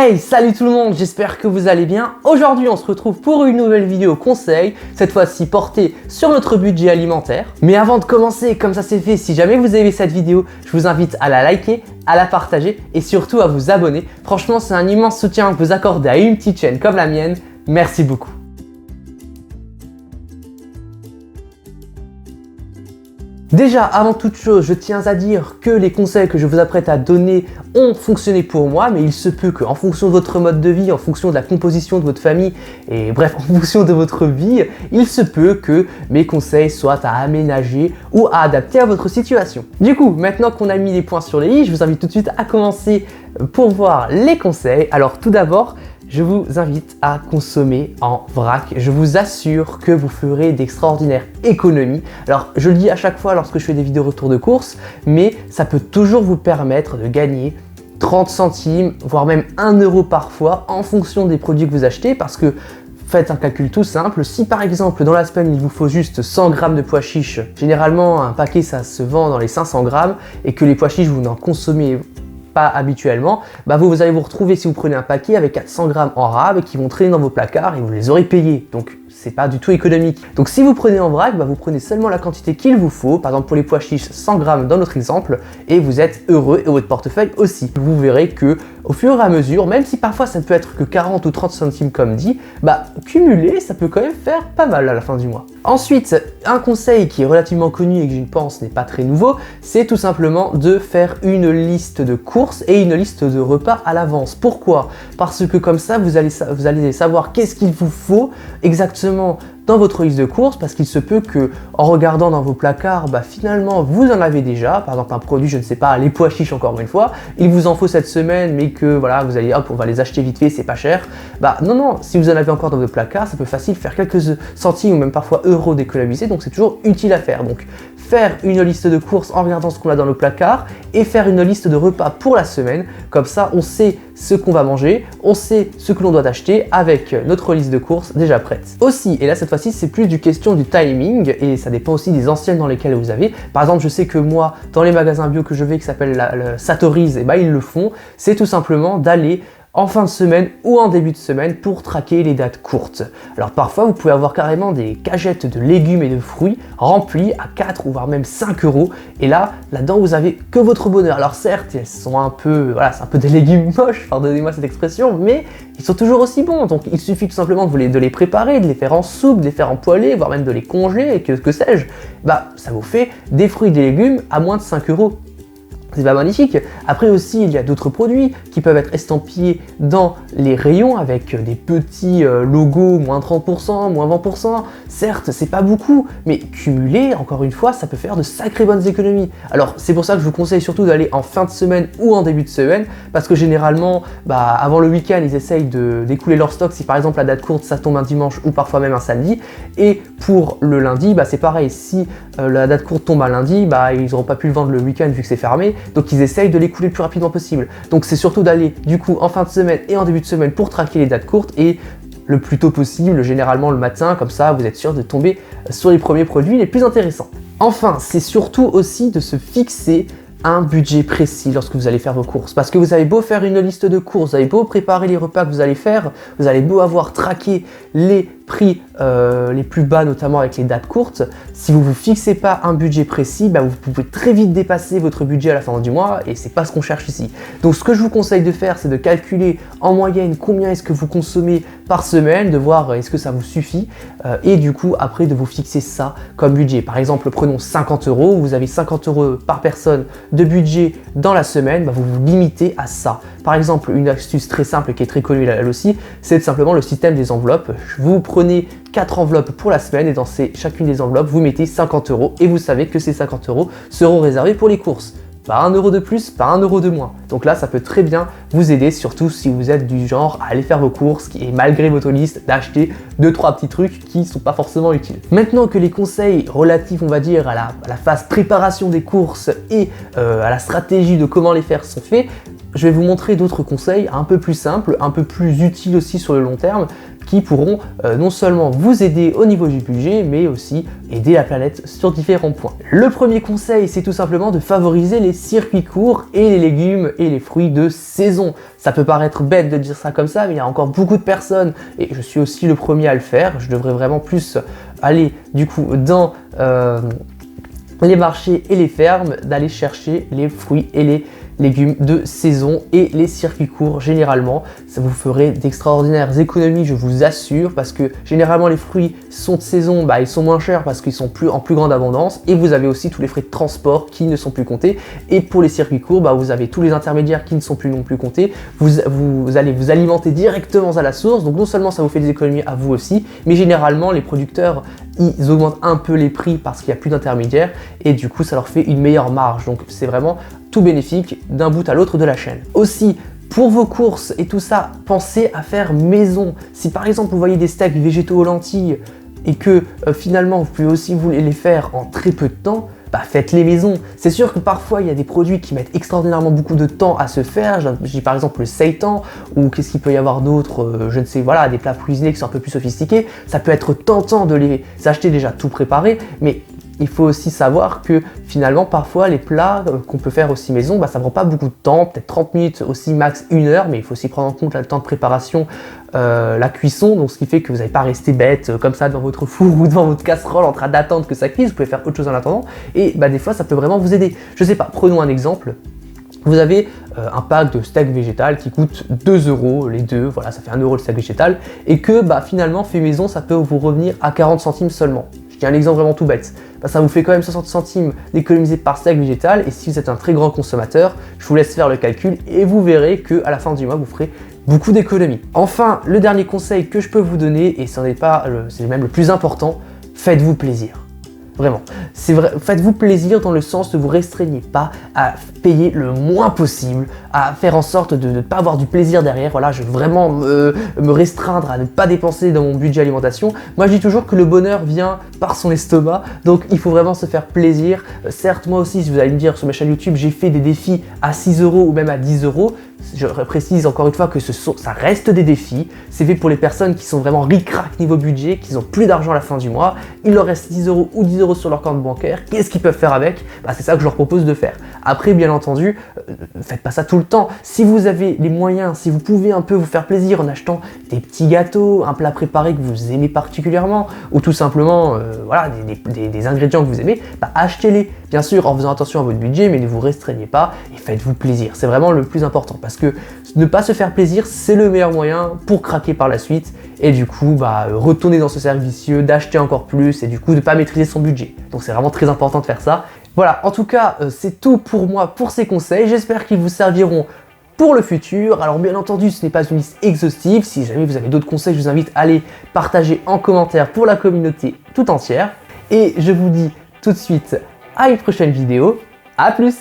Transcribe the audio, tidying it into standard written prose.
Hey, salut tout le monde, j'espère que vous allez bien. Aujourd'hui, on se retrouve pour une nouvelle vidéo conseil, cette fois-ci portée sur notre budget alimentaire. Mais avant de commencer, comme ça c'est fait, si jamais vous avez aimé cette vidéo, je vous invite à la liker, à la partager et surtout à vous abonner. Franchement, c'est un immense soutien que vous accordez à une petite chaîne comme la mienne. Merci beaucoup. Déjà, avant toute chose, je tiens à dire que les conseils que je vous apprête à donner ont fonctionné pour moi, mais il se peut qu'en fonction de votre mode de vie, en fonction de la composition de votre famille, et bref, en fonction de votre vie, il se peut que mes conseils soient à aménager ou à adapter à votre situation. Du coup, maintenant qu'on a mis les points sur les i, je vous invite tout de suite à commencer pour voir les conseils. Alors tout d'abord, je vous invite à consommer en vrac. Je vous assure que vous ferez d'extraordinaires économies. Alors, je le dis à chaque fois lorsque je fais des vidéos retour de course, mais ça peut toujours vous permettre de gagner 30 centimes, voire même 1 euro parfois, en fonction des produits que vous achetez, parce que faites un calcul tout simple. Si par exemple, dans la semaine, il vous faut juste 100 grammes de pois chiches, généralement, un paquet, ça se vend dans les 500 grammes, et que les pois chiches, vous n'en consommez habituellement, vous allez vous retrouver, si vous prenez un paquet, avec 400 grammes en rab et qui vont traîner dans vos placards et vous les aurez payés. Donc c'est pas du tout économique. Donc si vous prenez en vrac, vous prenez seulement la quantité qu'il vous faut. Par exemple pour les pois chiches, 100 grammes dans notre exemple, et vous êtes heureux et votre portefeuille aussi. Vous verrez que au fur et à mesure, même si parfois ça ne peut être que 40 ou 30 centimes comme dit, cumuler ça peut quand même faire pas mal à la fin du mois. Ensuite, un conseil qui est relativement connu et que je pense n'est pas très nouveau, c'est tout simplement de faire une liste de courses et une liste de repas à l'avance. Pourquoi? Parce que comme ça, vous allez savoir qu'est-ce qu'il vous faut exactement dans votre liste de courses, parce qu'il se peut que en regardant dans vos placards, finalement vous en avez déjà, par exemple un produit, je ne sais pas, les pois chiches encore une fois, il vous en faut cette semaine, mais que voilà, vous allez hop, on va les acheter vite fait, c'est pas cher. Non, si vous en avez encore dans vos placards, ça peut facile faire quelques centimes ou même parfois euros d'économiser, donc c'est toujours utile à faire. Donc faire une liste de courses en regardant ce qu'on a dans nos placards et faire une liste de repas pour la semaine, comme ça on sait ce qu'on va manger, on sait ce que l'on doit acheter avec notre liste de courses déjà prête. Aussi, et là cette fois-ci c'est plus du question du timing et ça dépend aussi des enseignes dans lesquelles vous avez. Par exemple, je sais que moi, dans les magasins bio que je vais qui s'appellent le Satori's, ils le font, c'est tout simplement d'aller en fin de semaine ou en début de semaine pour traquer les dates courtes. Alors parfois vous pouvez avoir carrément des cagettes de légumes et de fruits remplies à 4 ou voire même 5 euros et là-dedans vous avez que votre bonheur. Alors certes elles sont un peu, c'est un peu des légumes moches, pardonnez-moi cette expression, mais ils sont toujours aussi bons. Donc il suffit tout simplement de les préparer, de les faire en soupe, de les faire en poêlée, voire même de les congeler et que sais-je. Ça vous fait des fruits et des légumes à moins de 5 euros. C'est pas magnifique. Après aussi, il y a d'autres produits qui peuvent être estampillés dans les rayons avec des petits logos moins 30%, moins 20%. Certes, c'est pas beaucoup, mais cumulé, encore une fois, ça peut faire de sacrées bonnes économies. Alors, c'est pour ça que je vous conseille surtout d'aller en fin de semaine ou en début de semaine, parce que généralement, avant le week-end, ils essayent d'écouler leur stock si par exemple la date courte, ça tombe un dimanche ou parfois même un samedi. Et pour le lundi, c'est pareil. Si la date courte tombe un lundi, ils n'auront pas pu le vendre le week-end vu que c'est fermé. Donc ils essayent de l'écouler le plus rapidement possible. Donc c'est surtout d'aller du coup en fin de semaine et en début de semaine pour traquer les dates courtes et le plus tôt possible, généralement le matin, comme ça vous êtes sûr de tomber sur les premiers produits les plus intéressants. Enfin, c'est surtout aussi de se fixer un budget précis lorsque vous allez faire vos courses. Parce que vous avez beau faire une liste de courses, vous avez beau préparer les repas que vous allez faire, vous allez beau avoir traqué les prix les plus bas, notamment avec les dates courtes, si vous ne vous fixez pas un budget précis, vous pouvez très vite dépasser votre budget à la fin du mois et c'est pas ce qu'on cherche ici. Donc ce que je vous conseille de faire, c'est de calculer en moyenne combien est-ce que vous consommez par semaine, de voir est-ce que ça vous suffit et du coup après de vous fixer ça comme budget. Par exemple, prenons 50 euros, vous avez 50 euros par personne de budget dans la semaine, vous vous limitez à ça. Par exemple, une astuce très simple qui est très connue elle aussi, c'est simplement le système des enveloppes. Vous prenez 4 enveloppes pour la semaine et dans chacune des enveloppes, vous mettez 50 euros et vous savez que ces 50 euros seront réservés pour les courses. Pas 1 euro de plus, pas 1 euro de moins. Donc là, ça peut très bien vous aider, surtout si vous êtes du genre à aller faire vos courses et malgré votre liste, d'acheter 2-3 petits trucs qui ne sont pas forcément utiles. Maintenant que les conseils relatifs, on va dire, à la phase préparation des courses et à la stratégie de comment les faire sont faits, je vais vous montrer d'autres conseils un peu plus simples, un peu plus utiles aussi sur le long terme, qui pourront non seulement vous aider au niveau du budget, mais aussi aider la planète sur différents points. Le premier conseil, c'est tout simplement de favoriser les circuits courts et les légumes et les fruits de saison. Ça peut paraître bête de dire ça comme ça, mais il y a encore beaucoup de personnes, et je suis aussi le premier à le faire, je devrais vraiment plus aller du coup dans les marchés et les fermes, d'aller chercher les fruits et les légumes de saison et les circuits courts généralement. Ça vous ferait d'extraordinaires économies, je vous assure, parce que généralement les fruits sont de saison, ils sont moins chers parce qu'ils sont en plus grande abondance, et vous avez aussi tous les frais de transport qui ne sont plus comptés. Et pour les circuits courts, vous avez tous les intermédiaires qui ne sont plus non plus comptés. Vous allez vous alimenter directement à la source, donc non seulement ça vous fait des économies à vous aussi, mais généralement les producteurs ils augmentent un peu les prix parce qu'il n'y a plus d'intermédiaires, et du coup ça leur fait une meilleure marge. Donc c'est vraiment tout bénéfique d'un bout à l'autre de la chaîne. Aussi, pour vos courses et tout ça, pensez à faire maison. Si par exemple vous voyez des steaks végétaux aux lentilles et que finalement vous pouvez aussi vous les faire en très peu de temps, faites-les maison. C'est sûr que parfois il y a des produits qui mettent extraordinairement beaucoup de temps à se faire. J'ai par exemple le seitan, ou qu'est-ce qu'il peut y avoir d'autre, je ne sais, voilà, des plats cuisinés qui sont un peu plus sophistiqués. Ça peut être tentant de les acheter déjà tout préparé, mais il faut aussi savoir que finalement parfois les plats qu'on peut faire aussi maison, ça prend pas beaucoup de temps, peut-être 30 minutes aussi max 1 heure, mais il faut aussi prendre en compte le temps de préparation, la cuisson, donc ce qui fait que vous n'allez pas rester bête comme ça devant votre four ou devant votre casserole en train d'attendre que ça cuise. Vous pouvez faire autre chose en attendant, et des fois ça peut vraiment vous aider. Je sais pas, prenons un exemple. Vous avez un pack de steak végétal qui coûte 2 € les deux, voilà, ça fait 1 € le steak végétal, et que finalement fait maison ça peut vous revenir à 40 centimes seulement. Je tiens un exemple vraiment tout bête. Ça vous fait quand même 60 centimes d'économiser par steak végétal, et si vous êtes un très grand consommateur, je vous laisse faire le calcul et vous verrez qu'à la fin du mois vous ferez beaucoup d'économies. Enfin, le dernier conseil que je peux vous donner, et ce n'est pas c'est même le plus important, faites-vous plaisir. Vraiment, c'est vrai, faites-vous plaisir dans le sens de vous restreignez pas à payer le moins possible, à faire en sorte de ne pas avoir du plaisir derrière. Voilà, je veux vraiment me restreindre à ne pas dépenser dans mon budget alimentation. Moi je dis toujours que le bonheur vient par son estomac, donc il faut vraiment se faire plaisir. Certes, moi aussi, si vous allez me dire sur ma chaîne YouTube, j'ai fait des défis à 6 € ou même à 10 €. Je précise encore une fois que ça reste des défis. C'est fait pour les personnes qui sont vraiment ric-rac niveau budget, qui n'ont plus d'argent à la fin du mois. Il leur reste 10 € ou 10 € sur leur compte bancaire. Qu'est-ce qu'ils peuvent faire avec? C'est ça que je leur propose de faire. Après, bien entendu, faites pas ça tout le temps. Si vous avez les moyens, si vous pouvez un peu vous faire plaisir en achetant des petits gâteaux, un plat préparé que vous aimez particulièrement, ou tout simplement voilà, des ingrédients que vous aimez, achetez-les. Bien sûr, en faisant attention à votre budget, mais ne vous restreignez pas et faites-vous plaisir. C'est vraiment le plus important, parce que ne pas se faire plaisir, c'est le meilleur moyen pour craquer par la suite, et du coup retourner dans ce cercle vicieux, d'acheter encore plus, et du coup de ne pas maîtriser son budget. Donc c'est vraiment très important de faire ça. Voilà, en tout cas, c'est tout pour moi pour ces conseils. J'espère qu'ils vous serviront pour le futur. Alors bien entendu, ce n'est pas une liste exhaustive. Si jamais vous avez d'autres conseils, je vous invite à les partager en commentaire pour la communauté tout entière. Et je vous dis tout de suite à une prochaine vidéo. À plus!